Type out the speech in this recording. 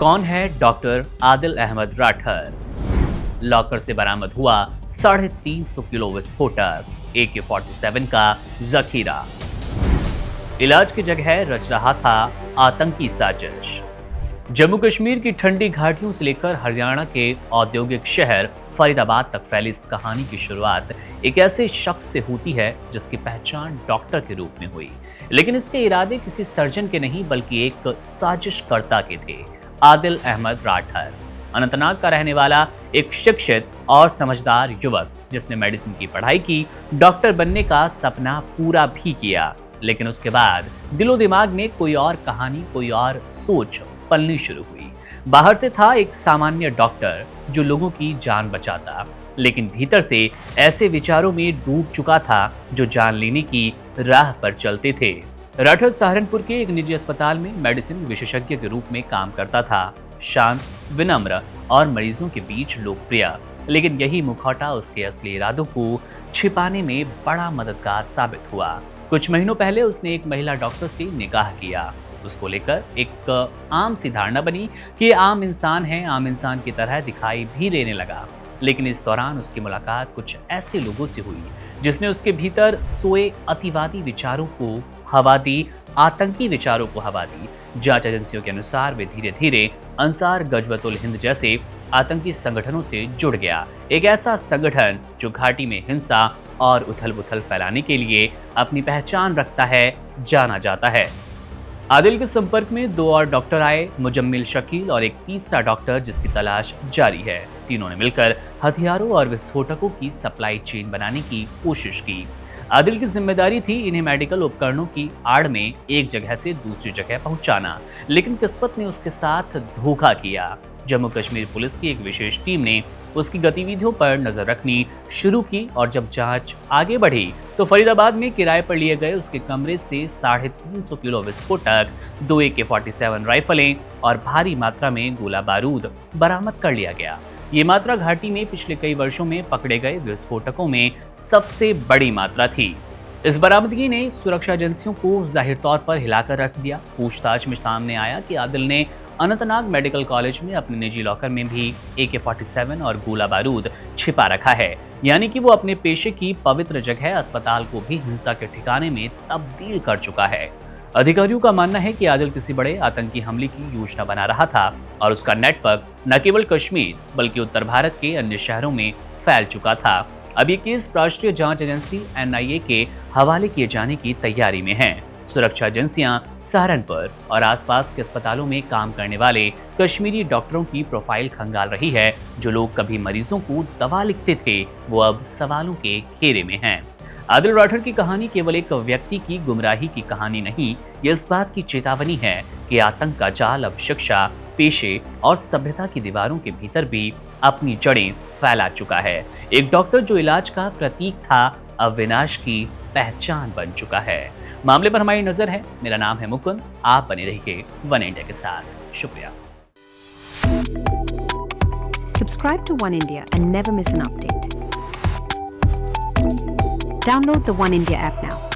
कौन है doctor Adil Ahmad Rather? Locker से बरामद हुआ 350 किलो विस्फोटक, AK-47 का जखीरा। इलाज की जगह रच रहा था आतंकी साजिश। जम्मू कश्मीर की ठंडी घाटियों से लेकर हरियाणा के औद्योगिक शहर फरीदाबाद तक फैली इस कहानी की शुरुआत एक ऐसे शख्स से होती है जिसकी पहचान डॉक्टर के रूप में हुई, लेकिन इसके इरादे किसी सर्जन के नहीं बल्कि एक साजिशकर्ता के थे। आदिल अहमद राठर अनंतनाग का रहने वाला एक शिक्षित और समझदार युवक जिसने मेडिसिन की पढ़ाई की, डॉक्टर बनने का सपना पूरा भी किया, लेकिन उसके बाद दिलो दिमाग में कोई और कहानी, कोई और सोच पलनी शुरू हुई। बाहर से था एक सामान्य डॉक्टर जो लोगों की जान बचाता, लेकिन भीतर से ऐसे विचारों में डूब चुका था जो जान लेने की राह पर चलते थे। राठर सहारनपुर के एक निजी अस्पताल में मेडिसिन विशेषज्ञ के रूप में काम करता था। शांत, विनम्र और मरीजों के बीच लोकप्रिय, लेकिन यही मुखौटा उसके असली इरादों को छिपाने में बड़ा मददगार साबित हुआ। कुछ महीनों पहले उसने एक महिला डॉक्टर से निकाह किया। उसको लेकर एक आम सी धारणा बनी कि आम इंसान है, आम इंसान की तरह दिखाई भी देने लगा। लेकिन इस दौरान उसकी मुलाकात कुछ ऐसे लोगों से हुई जिसने उसके भीतर सोए अतिवादी विचारों को हवा दी, आतंकी विचारों को हवा दी। जांच एजेंसियों के अनुसार वे धीरे धीरे अंसार गजवतुल हिंद जैसे आतंकी संगठनों से जुड़ गया, एक ऐसा संगठन जो घाटी में हिंसा और उथल-पुथल फैलाने के लिए अपनी पहचान रखता है, जाना जाता है। आदिल के संपर्क में 2 और डॉक्टर आए, मुजम्मिल शकील और एक तीसरा डॉक्टर जिसकी तलाश जारी है। तीनों ने मिलकर हथियारों और विस्फोटकों की सप्लाई चेन बनाने की कोशिश की। आदिल की जिम्मेदारी थी इन्हें मेडिकल उपकरणों की आड़ में एक जगह से दूसरी जगह पहुंचाना, लेकिन किस्मत ने उसके साथ धोखा किया। जम्मू कश्मीर पुलिस की एक विशेष टीम ने उसकी गतिविधियों पर नजर रखनी शुरू की और जब जांच आगे बढ़ी तो फरीदाबाद में किराए पर लिए गए उसके कमरे से 350 किलो विस्फोटक, 2 AK-47 राइफलें और भारी मात्रा में गोला बारूद बरामद कर लिया गया। ये मात्रा घाटी में पिछले कई वर्षों में पकड़े गए विस्फोटकों में सबसे बड़ी मात्रा थी। इस बरामदगी ने सुरक्षा एजेंसियों को जाहिर तौर पर हिलाकर रख दिया। पूछताछ में सामने आया कि आदिल ने अनंतनाग मेडिकल कॉलेज में अपने निजी लॉकर में भी AK-47 और गोला बारूद छिपा रखा है, यानी कि वो अपने पेशे की पवित्र जगह अस्पताल को भी हिंसा के ठिकाने में तब्दील कर चुका है। अधिकारियों का मानना है कि आदिल किसी बड़े आतंकी हमले की योजना बना रहा था और उसका नेटवर्क न केवल कश्मीर बल्कि उत्तर भारत के अन्य शहरों में फैल चुका था। अब ये केस राष्ट्रीय जांच एजेंसी NIA के हवाले किए जाने की तैयारी में है। सुरक्षा एजेंसियां सहारनपुर और आसपास के अस्पतालों में काम करने वाले कश्मीरी डॉक्टरों की प्रोफाइल खंगाल रही है। जो लोग कभी मरीजों को दवा लिखते थे वो अब सवालों के घेरे में हैं। आदिल राठर की कहानी केवल एक व्यक्ति की गुमराही की कहानी नहीं, ये इस बात की चेतावनी है कि आतंक का जाल अब शिक्षा, पेशे और सभ्यता की दीवारों के भीतर भी अपनी जड़ें फैला चुका है। एक डॉक्टर जो इलाज का प्रतीक था अब विनाश की पहचान बन चुका है। मामले पर हमारी नजर है। मेरा नाम है मुकुंद, आप बने रहिए वन इंडिया के साथ। शुक्रिया। Subscribe to One India and never miss an update. Download the One India app now.